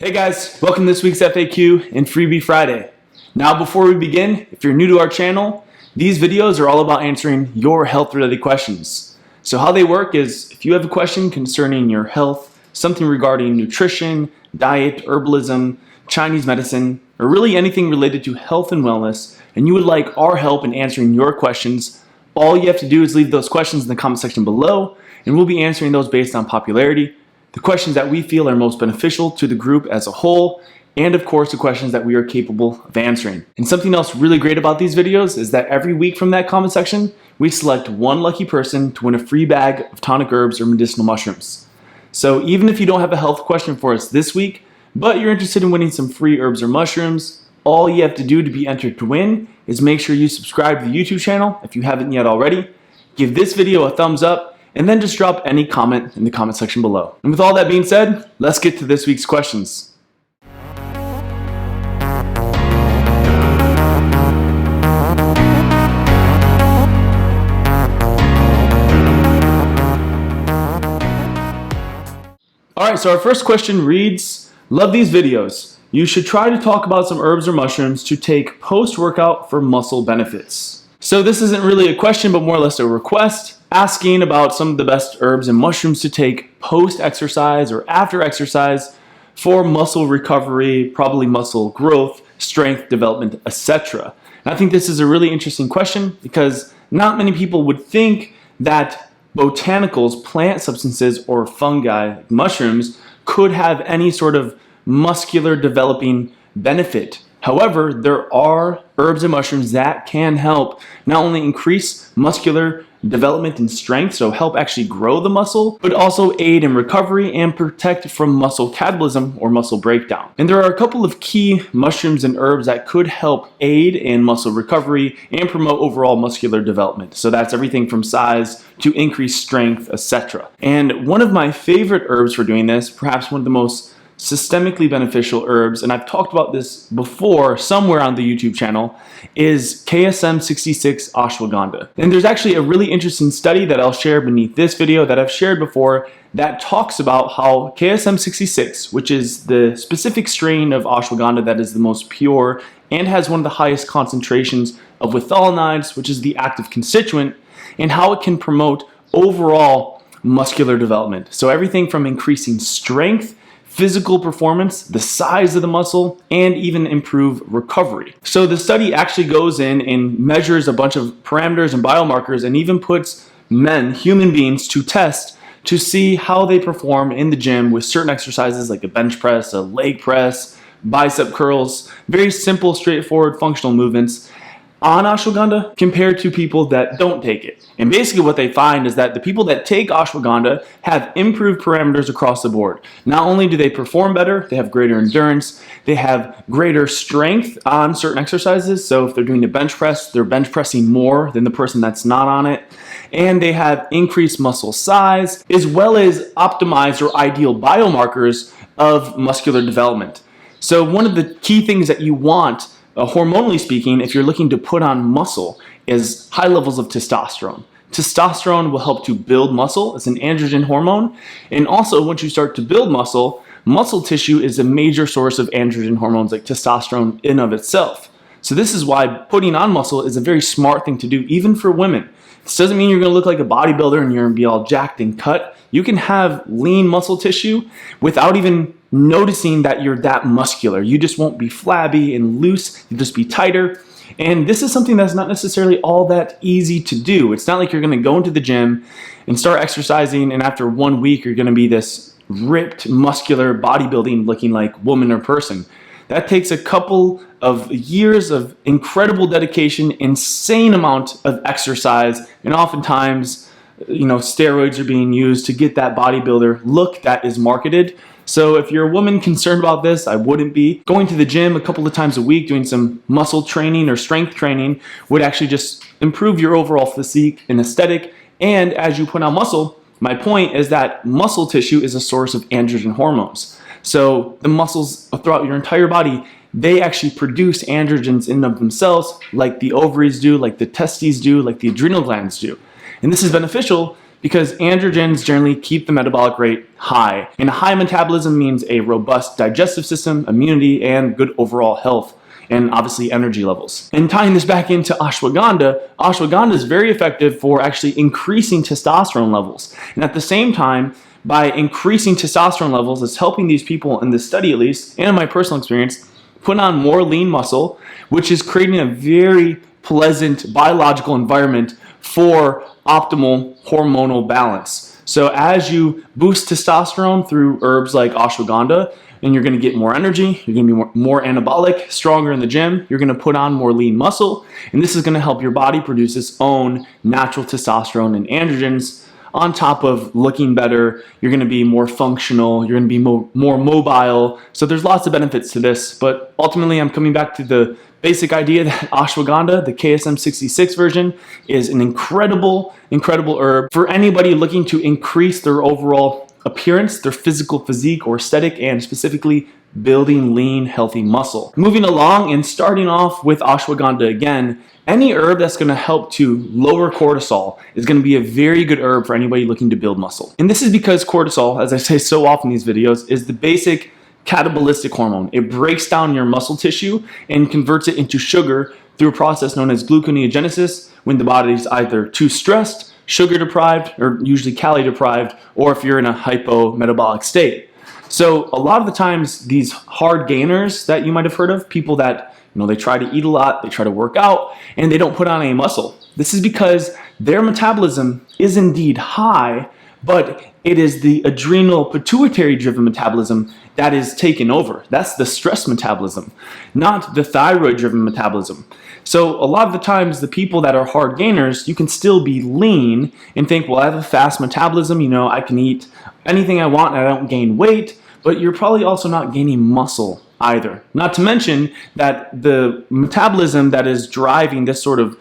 Hey guys, welcome to this week's FAQ and Freebie Friday. Now before we begin, if you're new to our channel, these videos are all about answering your health-related questions. So how they work is, if you have a question concerning your health, something regarding nutrition, diet, herbalism, Chinese medicine, or really anything related to health and wellness, and you would like our help in answering your questions, all you have to do is leave those questions in the comment section below, and we'll be answering those based on popularity, the questions that we feel are most beneficial to the group as a whole, and of course the questions that we are capable of answering. And something else really great about these videos is that every week from that comment section, we select one lucky person to win a free bag of tonic herbs or medicinal mushrooms. So even if you don't have a health question for us this week, but you're interested in winning some free herbs or mushrooms, all you have to do to be entered to win is make sure you subscribe to the YouTube channel if you haven't yet already, give this video a thumbs up, and then just drop any comment in the comment section below. And with all that being said, let's get to this week's questions. Alright, so our first question reads, love these videos. You should try to talk about some herbs or mushrooms to take post-workout for muscle benefits. So this isn't really a question, but more or less a request, asking about some of the best herbs and mushrooms to take post-exercise or after exercise for muscle recovery, probably muscle growth, strength development, etc. And I think this is a really interesting question because not many people would think that botanicals, plant substances, or fungi, like mushrooms, could have any sort of muscular developing benefit. However, there are herbs and mushrooms that can help not only increase muscular development and strength, so help actually grow the muscle, but also aid in recovery and protect from muscle catabolism or muscle breakdown. And there are a couple of key mushrooms and herbs that could help aid in muscle recovery and promote overall muscular development. So that's everything from size to increased strength, etc. And one of my favorite herbs for doing this, perhaps one of the most systemically beneficial herbs, and I've talked about this before somewhere on the YouTube channel, is KSM 66 ashwagandha. And there's actually a really interesting study that I'll share beneath this video that I've shared before that talks about how KSM 66, which is the specific strain of ashwagandha that is the most pure and has one of the highest concentrations of withalonides, which is the active constituent, and how it can promote overall muscular development. So everything from increasing strength, physical performance, the size of the muscle, and even improve recovery. So the study actually goes in and measures a bunch of parameters and biomarkers and even puts men, human beings, to test to see how they perform in the gym with certain exercises like a bench press, a leg press, bicep curls, very simple, straightforward functional movements on ashwagandha compared to people that don't take it. And basically what they find is that the people that take ashwagandha have improved parameters across the board. Not only do they perform better, they have greater endurance, they have greater strength on certain exercises. So if they're doing a bench press, they're bench pressing more than the person that's not on it. And they have increased muscle size, as well as optimized or ideal biomarkers of muscular development. So one of the key things that you want, hormonally speaking, if you're looking to put on muscle, is high levels of testosterone. Testosterone will help to build muscle. It's an androgen hormone. And also, once you start to build muscle, muscle tissue is a major source of androgen hormones like testosterone in of itself. So this is why putting on muscle is a very smart thing to do, even for women. This doesn't mean you're going to look like a bodybuilder and you're going to be all jacked and cut. You can have lean muscle tissue without even noticing that you're that muscular. You just won't be flabby and loose. You'll just be tighter. And this is something that's not necessarily all that easy to do. It's not like you're going to go into the gym and start exercising and after 1 week you're going to be this ripped, muscular, bodybuilding looking like woman or person. That takes a couple of years of incredible dedication, insane amount of exercise, and oftentimes, steroids are being used to get that bodybuilder look that is marketed. So if you're a woman concerned about this, I wouldn't be. Going to the gym a couple of times a week, doing some muscle training or strength training would actually just improve your overall physique and aesthetic. And as you put on muscle, my point is that muscle tissue is a source of androgen hormones. So the muscles throughout your entire body, they actually produce androgens in and of themselves, like the ovaries do, like the testes do, like the adrenal glands do. And this is beneficial because androgens generally keep the metabolic rate high. And a high metabolism means a robust digestive system, immunity, and good overall health, and obviously energy levels. And tying this back into ashwagandha is very effective for actually increasing testosterone levels. And at the same time, by increasing testosterone levels, it's helping these people, in this study at least, and in my personal experience, put on more lean muscle, which is creating a very pleasant biological environment for optimal hormonal balance. So as you boost testosterone through herbs like ashwagandha, and you're going to get more energy, you're going to be more anabolic, stronger in the gym, you're going to put on more lean muscle, and this is going to help your body produce its own natural testosterone and androgens. On top of looking better, you're going to be more functional, you're going to be more mobile. So there's lots of benefits to this, but ultimately I'm coming back to the basic idea that ashwagandha, the KSM-66 version, is an incredible herb for anybody looking to increase their overall appearance, their physical physique or aesthetic, and specifically building lean, healthy muscle. Moving along and starting off with ashwagandha again, any herb that's going to help to lower cortisol is going to be a very good herb for anybody looking to build muscle. And this is because cortisol, as I say so often in these videos, is the basic catabolistic hormone. It breaks down your muscle tissue and converts it into sugar through a process known as gluconeogenesis when the body is either too stressed, sugar deprived, or usually calorie deprived, or if you're in a hypometabolic state. So a lot of the times these hard gainers that you might have heard of, people that they try to eat a lot, they try to work out, and they don't put on any muscle. This is because their metabolism is indeed high, but it is the adrenal pituitary driven metabolism that is taken over. That's the stress metabolism, not the thyroid driven metabolism. So a lot of the times the people that are hard gainers, you can still be lean and think, well, I have a fast metabolism, I can eat anything I want and I don't gain weight, but you're probably also not gaining muscle either. Not to mention that the metabolism that is driving this sort of,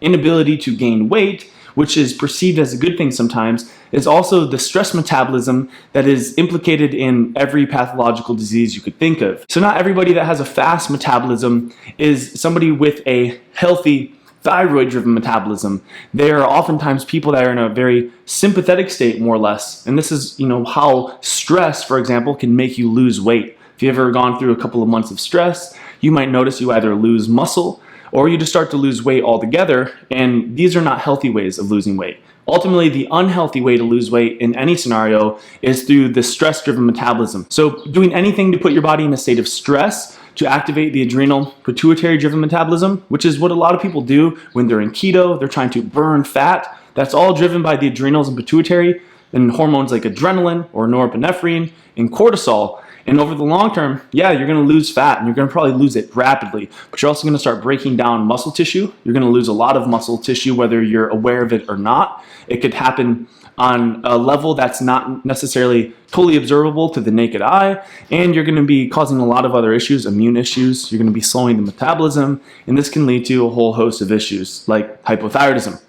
inability to gain weight, which is perceived as a good thing sometimes, is also the stress metabolism that is implicated in every pathological disease you could think of. So not everybody that has a fast metabolism is somebody with a healthy thyroid-driven metabolism. They are oftentimes people that are in a very sympathetic state, more or less. And this is, how stress, for example, can make you lose weight. If you've ever gone through a couple of months of stress, you might notice you either lose muscle or you just start to lose weight altogether, and these are not healthy ways of losing weight. Ultimately, the unhealthy way to lose weight in any scenario is through the stress-driven metabolism. So doing anything to put your body in a state of stress to activate the adrenal pituitary-driven metabolism, which is what a lot of people do when they're in keto, they're trying to burn fat. That's all driven by the adrenals and pituitary and hormones like adrenaline or norepinephrine and cortisol. And over the long term, yeah, you're going to lose fat and you're going to probably lose it rapidly, but you're also going to start breaking down muscle tissue. You're going to lose a lot of muscle tissue whether you're aware of it or not. It could happen on a level that's not necessarily totally observable to the naked eye, and you're going to be causing a lot of other issues, immune issues. You're going to be slowing the metabolism, and this can lead to a whole host of issues like hypothyroidism.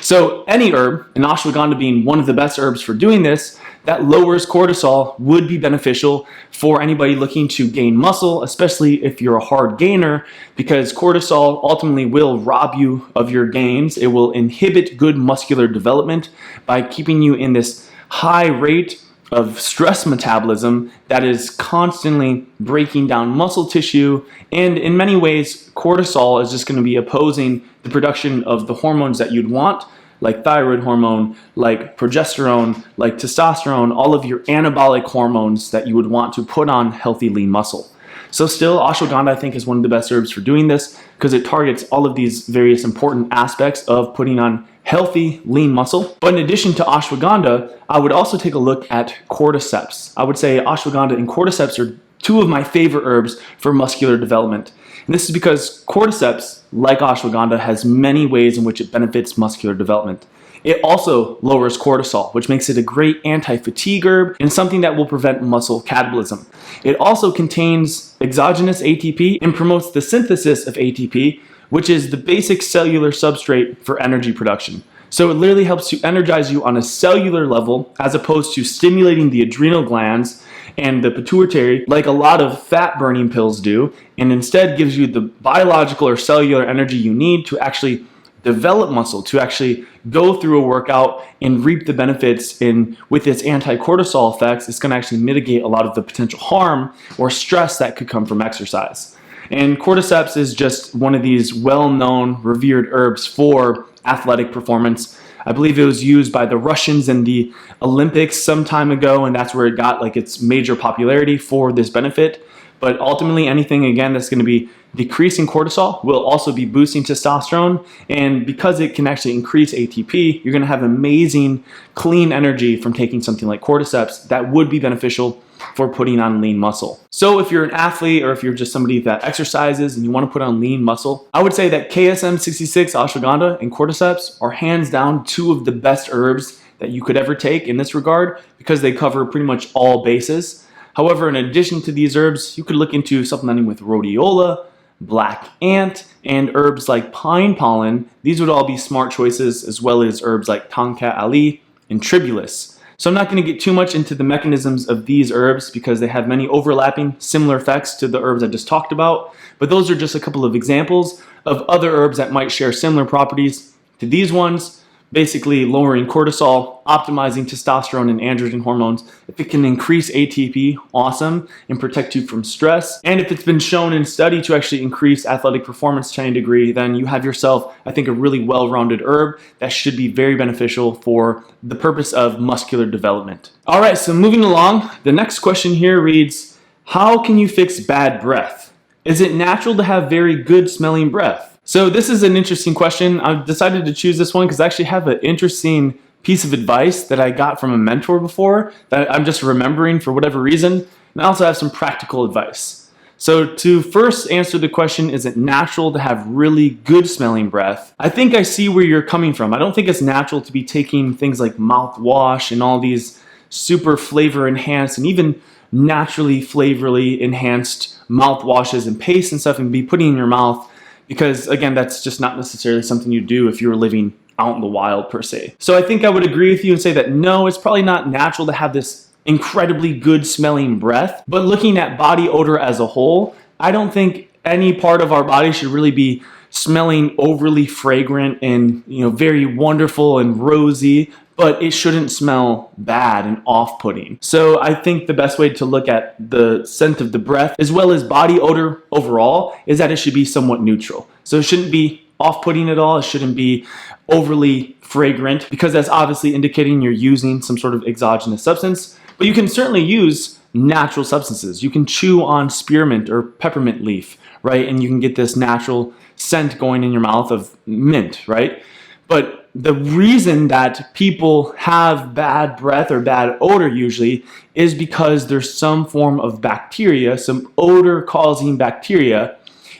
So any herb, and ashwagandha being one of the best herbs for doing this, that lowers cortisol would be beneficial for anybody looking to gain muscle, especially if you're a hard gainer, because cortisol ultimately will rob you of your gains. It will inhibit good muscular development by keeping you in this high rate of stress metabolism that is constantly breaking down muscle tissue. And in many ways, cortisol is just going to be opposing the production of the hormones that you'd want, like thyroid hormone, like progesterone, like testosterone, all of your anabolic hormones that you would want to put on healthy lean muscle. So still, ashwagandha I think is one of the best herbs for doing this because it targets all of these various important aspects of putting on healthy lean muscle. But in addition to ashwagandha, I would also take a look at cordyceps. I would say ashwagandha and cordyceps are two of my favorite herbs for muscular development. And this is because cordyceps, like ashwagandha, has many ways in which it benefits muscular development. It also lowers cortisol, which makes it a great anti-fatigue herb and something that will prevent muscle catabolism. It also contains exogenous ATP and promotes the synthesis of ATP, which is the basic cellular substrate for energy production. So it literally helps to energize you on a cellular level as opposed to stimulating the adrenal glands and the pituitary like a lot of fat burning pills do, and instead gives you the biological or cellular energy you need to actually develop muscle, to actually go through a workout and reap the benefits. And with its anti-cortisol effects, it's going to actually mitigate a lot of the potential harm or stress that could come from exercise. And cordyceps is just one of these well-known, revered herbs for athletic performance. I believe it was used by the Russians in the Olympics some time ago, and that's where it got like its major popularity for this benefit. But ultimately, anything, again, that's going to be decreasing cortisol will also be boosting testosterone. And because it can actually increase ATP, you're going to have amazing, clean energy from taking something like cordyceps that would be beneficial for putting on lean muscle. So if you're an athlete or if you're just somebody that exercises and you want to put on lean muscle, I would say that KSM 66, ashwagandha, and cordyceps are hands down two of the best herbs that you could ever take in this regard, because they cover pretty much all bases. However, in addition to these herbs, you could look into supplementing with rhodiola, black ant, and herbs like pine pollen. These would all be smart choices, as well as herbs like tonkat ali and tribulus. So I'm not going to get too much into the mechanisms of these herbs because they have many overlapping similar effects to the herbs I just talked about. But those are just a couple of examples of other herbs that might share similar properties to these ones. Basically lowering cortisol, optimizing testosterone and androgen hormones. If it can increase ATP, awesome, and protect you from stress. And if it's been shown in study to actually increase athletic performance to any degree, then you have yourself, I think, a really well-rounded herb that should be very beneficial for the purpose of muscular development. All right, so moving along, the next question here reads, how can you fix bad breath? Is it natural to have very good smelling breath? So this is an interesting question. I've decided to choose this one because I actually have an interesting piece of advice that I got from a mentor before that I'm just remembering for whatever reason. And I also have some practical advice. So to first answer the question, is it natural to have really good smelling breath? I think I see where you're coming from. I don't think it's natural to be taking things like mouthwash and all these super flavor enhanced and even naturally flavorly enhanced mouthwashes and paste and stuff and be putting in your mouth, because again, that's just not necessarily something you do if you were living out in the wild per se. So I think I would agree with you and say that no, it's probably not natural to have this incredibly good smelling breath. But looking at body odor as a whole, I don't think any part of our body should really be smelling overly fragrant and very wonderful and rosy, but it shouldn't smell bad and off-putting. So I think the best way to look at the scent of the breath, as well as body odor overall, is that it should be somewhat neutral. So it shouldn't be off-putting at all. It shouldn't be overly fragrant, because that's obviously indicating you're using some sort of exogenous substance. But you can certainly use natural substances. You can chew on spearmint or peppermint leaf, right? And you can get this natural scent going in your mouth of mint, right? But the reason that people have bad breath or bad odor usually is because there's some form of bacteria, some odor-causing bacteria,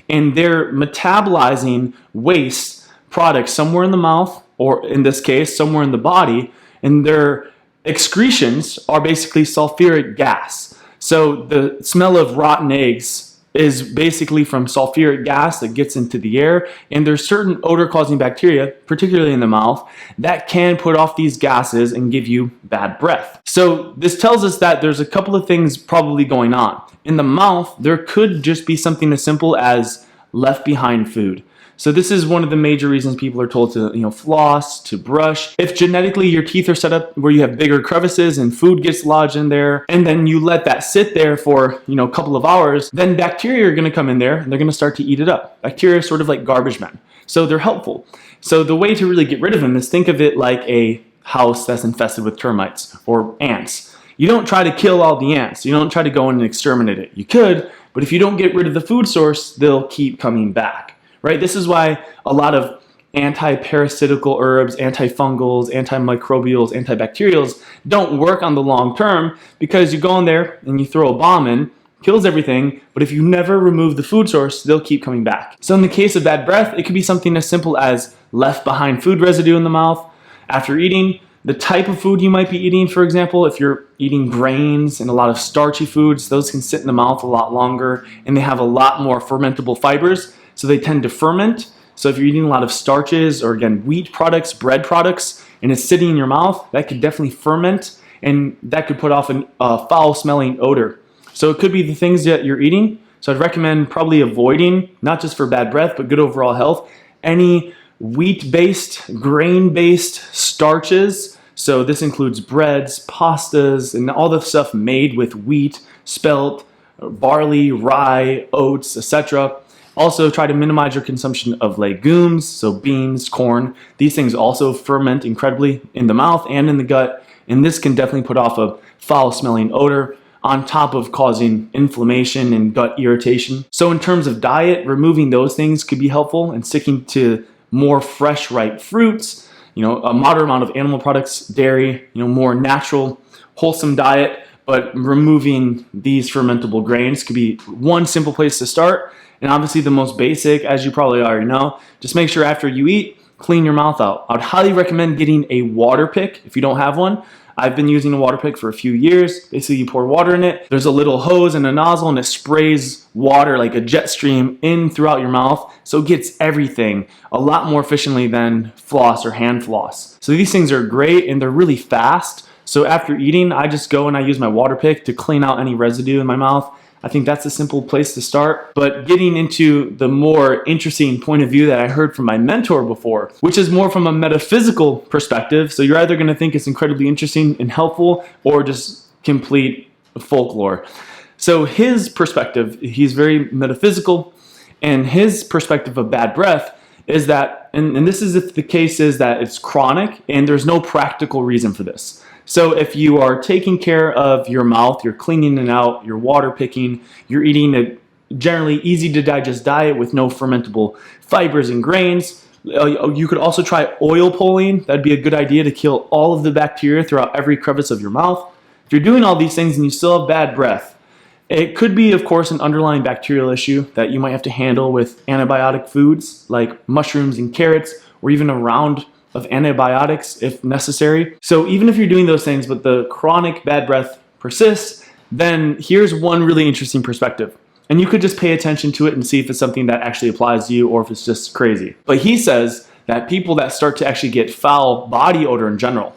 and they're metabolizing waste products somewhere in the mouth, or in this case, somewhere in the body, and their excretions are basically sulfuric gas. So the smell of rotten eggs is basically from sulfuric gas that gets into the air, and there's certain odor-causing bacteria, particularly in the mouth, that can put off these gases and give you bad breath. So this tells us that there's a couple of things probably going on. In the mouth, there could just be something as simple as left behind food. So this is one of the major reasons people are told to floss, to brush. If genetically your teeth are set up where you have bigger crevices and food gets lodged in there, and then you let that sit there for a couple of hours, then bacteria are going to come in there and they're going to start to eat it up. Bacteria are sort of like garbage men. So they're helpful. So the way to really get rid of them is think of it like a house that's infested with termites or ants. You don't try to kill all the ants. You don't try to go in and exterminate it. You could, but if you don't get rid of the food source, they'll keep coming back. Right? This is why a lot of anti-parasitical herbs, antifungals, antimicrobials, antibacterials don't work on the long term, because you go in there and you throw a bomb in, kills everything, but if you never remove the food source, they'll keep coming back. So in the case of bad breath, it could be something as simple as left behind food residue in the mouth after eating, the type of food you might be eating. For example, if you're eating grains and a lot of starchy foods, those can sit in the mouth a lot longer and they have a lot more fermentable fibers. So they tend to ferment. So if you're eating a lot of starches or, again, wheat products, bread products, and it's sitting in your mouth, that could definitely ferment, and that could put off a foul-smelling odor. So it could be the things that you're eating. So I'd recommend probably avoiding, not just for bad breath, but good overall health, any wheat-based, grain-based starches. So this includes breads, pastas, and all the stuff made with wheat, spelt, barley, rye, oats, etc. Also, try to minimize your consumption of legumes, so beans, corn. These things also ferment incredibly in the mouth and in the gut, and this can definitely put off a foul-smelling odor on top of causing inflammation and gut irritation. So in terms of diet, removing those things could be helpful and sticking to more fresh, ripe fruits, a moderate amount of animal products, dairy, more natural, wholesome diet, but removing these fermentable grains could be one simple place to start. And obviously the most basic, as you probably already know, just make sure after you eat, clean your mouth out. I would highly recommend getting a water pick if you don't have one. I've been using a water pick for a few years. Basically, you pour water in it. There's a little hose and a nozzle, and it sprays water like a jet stream in throughout your mouth. So it gets everything a lot more efficiently than floss or hand floss. So these things are great, and they're really fast. So after eating, I just go and I use my water pick to clean out any residue in my mouth. I think that's a simple place to start. But getting into the more interesting point of view that I heard from my mentor before, which is more from a metaphysical perspective. So you're either going to think it's incredibly interesting and helpful or just complete folklore. So his perspective, he's very metaphysical, and his perspective of bad breath is that, and this is if the case is that it's chronic and there's no practical reason for this. So if you are taking care of your mouth, you're cleaning it out, you're water picking, you're eating a generally easy to digest diet with no fermentable fibers and grains. You could also try oil pulling. That'd be a good idea to kill all of the bacteria throughout every crevice of your mouth. If you're doing all these things and you still have bad breath, it could be, of course, an underlying bacterial issue that you might have to handle with antibiotic foods like mushrooms and carrots, or even a round of antibiotics if necessary. So even if you're doing those things, but the chronic bad breath persists, then here's one really interesting perspective. And you could just pay attention to it and see if it's something that actually applies to you or if it's just crazy. But he says that people that start to actually get foul body odor in general,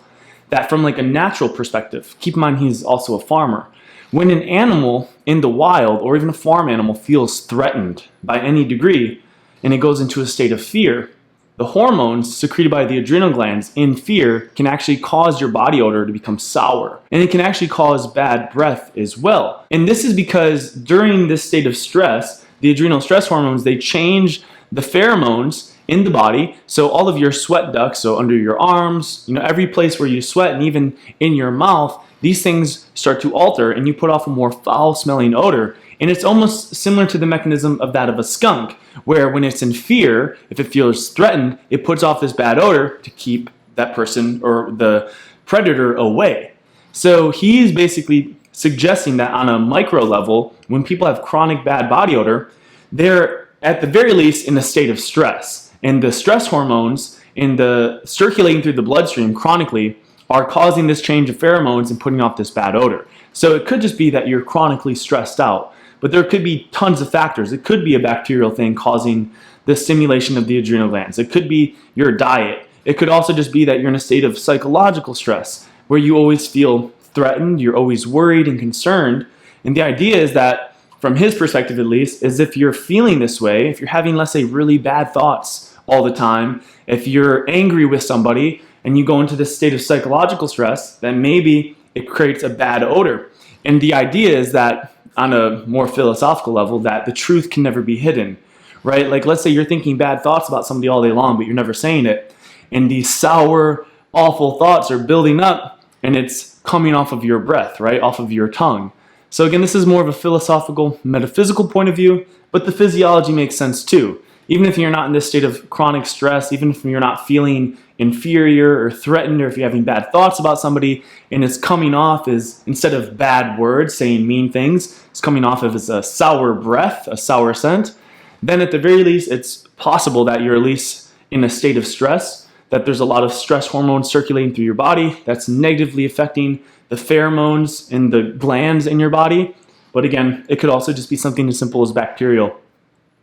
that from like a natural perspective, keep in mind he's also a farmer. When an animal in the wild or even a farm animal feels threatened by any degree and it goes into a state of fear, the hormones secreted by the adrenal glands in fear can actually cause your body odor to become sour. And it can actually cause bad breath as well. And this is because during this state of stress, the adrenal stress hormones, they change the pheromones in the body. So all of your sweat ducts, so under your arms, every place where you sweat and even in your mouth, these things start to alter and you put off a more foul smelling odor. And it's almost similar to the mechanism of that of a skunk, where when it's in fear, if it feels threatened, it puts off this bad odor to keep that person or the predator away. So he's basically suggesting that on a micro level, when people have chronic bad body odor, they're at the very least in a state of stress. And the stress hormones in the circulating through the bloodstream chronically are causing this change of pheromones and putting off this bad odor. So it could just be that you're chronically stressed out. But there could be tons of factors. It could be a bacterial thing causing the stimulation of the adrenal glands. It could be your diet. It could also just be that you're in a state of psychological stress where you always feel threatened, you're always worried and concerned. And the idea is that, from his perspective at least, is if you're feeling this way, if you're having, let's say, really bad thoughts all the time, if you're angry with somebody and you go into this state of psychological stress, then maybe it creates a bad odor. And the idea is that, on a more philosophical level, that the truth can never be hidden, right? Like, let's say you're thinking bad thoughts about somebody all day long, but you're never saying it. And these sour, awful thoughts are building up and it's coming off of your breath, right? Off of your tongue. So again, this is more of a philosophical, metaphysical point of view, but the physiology makes sense too. Even if you're not in this state of chronic stress, even if you're not feeling inferior or threatened, or if you're having bad thoughts about somebody and it's coming off as, instead of bad words, saying mean things, it's coming off of as a sour breath, a sour scent, then at the very least, it's possible that you're at least in a state of stress, that there's a lot of stress hormones circulating through your body that's negatively affecting the pheromones in the glands in your body. But again, it could also just be something as simple as bacterial.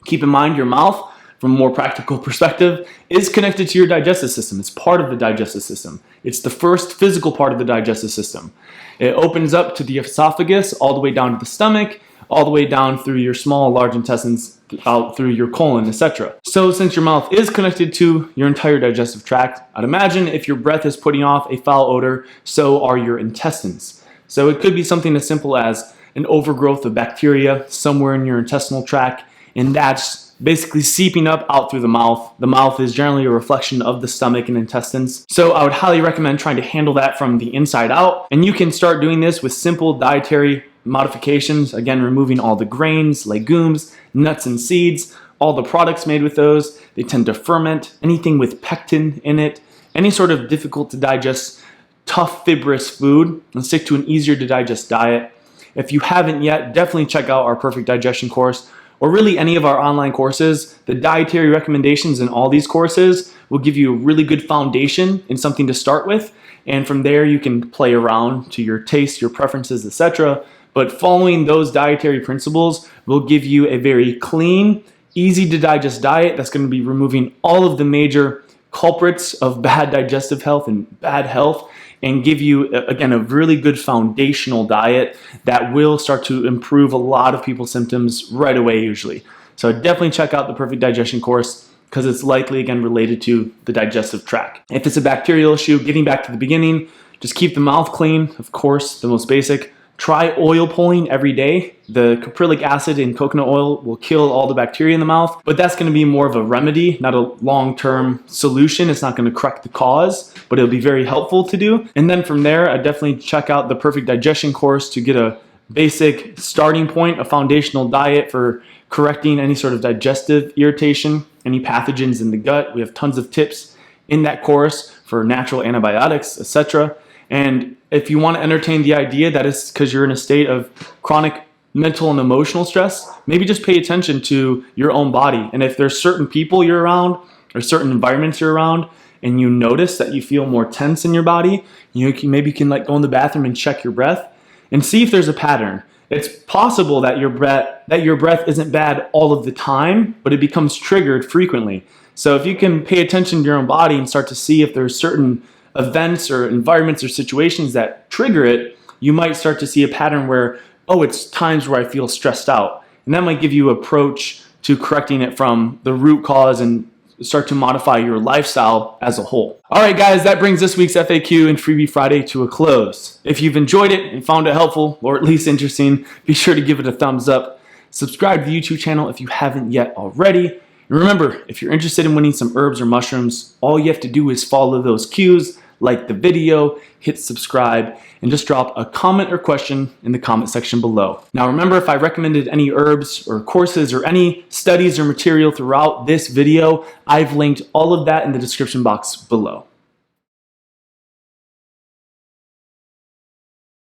Keep in mind your mouth, from a more practical perspective, is connected to your digestive system. It's part of the digestive system. It's the first physical part of the digestive system. It opens up to the esophagus all the way down to the stomach, all the way down through your small, large intestines, out through your colon, etc. So since your mouth is connected to your entire digestive tract, I'd imagine if your breath is putting off a foul odor, so are your intestines. So it could be something as simple as an overgrowth of bacteria somewhere in your intestinal tract, and that's basically seeping up out through the mouth. The mouth is generally a reflection of the stomach and intestines. So I would highly recommend trying to handle that from the inside out. And you can start doing this with simple dietary modifications. Again, removing all the grains, legumes, nuts and seeds, all the products made with those. They tend to ferment. Anything with pectin in it, any sort of difficult to digest, tough fibrous food, and stick to an easier to digest diet. If you haven't yet, definitely check out our Perfect Digestion course, or really any of our online courses. The dietary recommendations in all these courses will give you a really good foundation and something to start with. And from there, you can play around to your taste, your preferences, etc. But following those dietary principles will give you a very clean, easy to digest diet that's going to be removing all of the major culprits of bad digestive health and bad health, and give you, again, a really good foundational diet that will start to improve a lot of people's symptoms right away usually. So definitely check out the Perfect Digestion course because it's likely, again, related to the digestive tract. If it's a bacterial issue, getting back to the beginning, just keep the mouth clean, of course, the most basic. Try oil pulling every day. The caprylic acid in coconut oil will kill all the bacteria in the mouth, but that's going to be more of a remedy, not a long-term solution. It's not going to correct the cause, but it'll be very helpful to do. And then from there, I definitely check out the Perfect Digestion course to get a basic starting point, a foundational diet for correcting any sort of digestive irritation, any pathogens in the gut. We have tons of tips in that course for natural antibiotics, etc. And if you want to entertain the idea that it's because you're in a state of chronic mental and emotional stress, maybe just pay attention to your own body. And if there's certain people you're around or certain environments you're around, and you notice that you feel more tense in your body, maybe you can like go in the bathroom and check your breath and see if there's a pattern. It's possible that your breath isn't bad all of the time, but it becomes triggered frequently. So if you can pay attention to your own body and start to see if there's certain events or environments or situations that trigger it, you might start to see a pattern where, oh, it's times where I feel stressed out. And that might give you an approach to correcting it from the root cause and start to modify your lifestyle as a whole. All right, guys, that brings this week's FAQ and Freebie Friday to a close. If you've enjoyed it and found it helpful, or at least interesting, be sure to give it a thumbs up. Subscribe to the YouTube channel if you haven't yet already. And remember, if you're interested in winning some herbs or mushrooms, all you have to do is follow those cues, like the video, hit subscribe, and just drop a comment or question in the comment section below. Now remember, if I recommended any herbs or courses or any studies or material throughout this video, I've linked all of that in the description box below.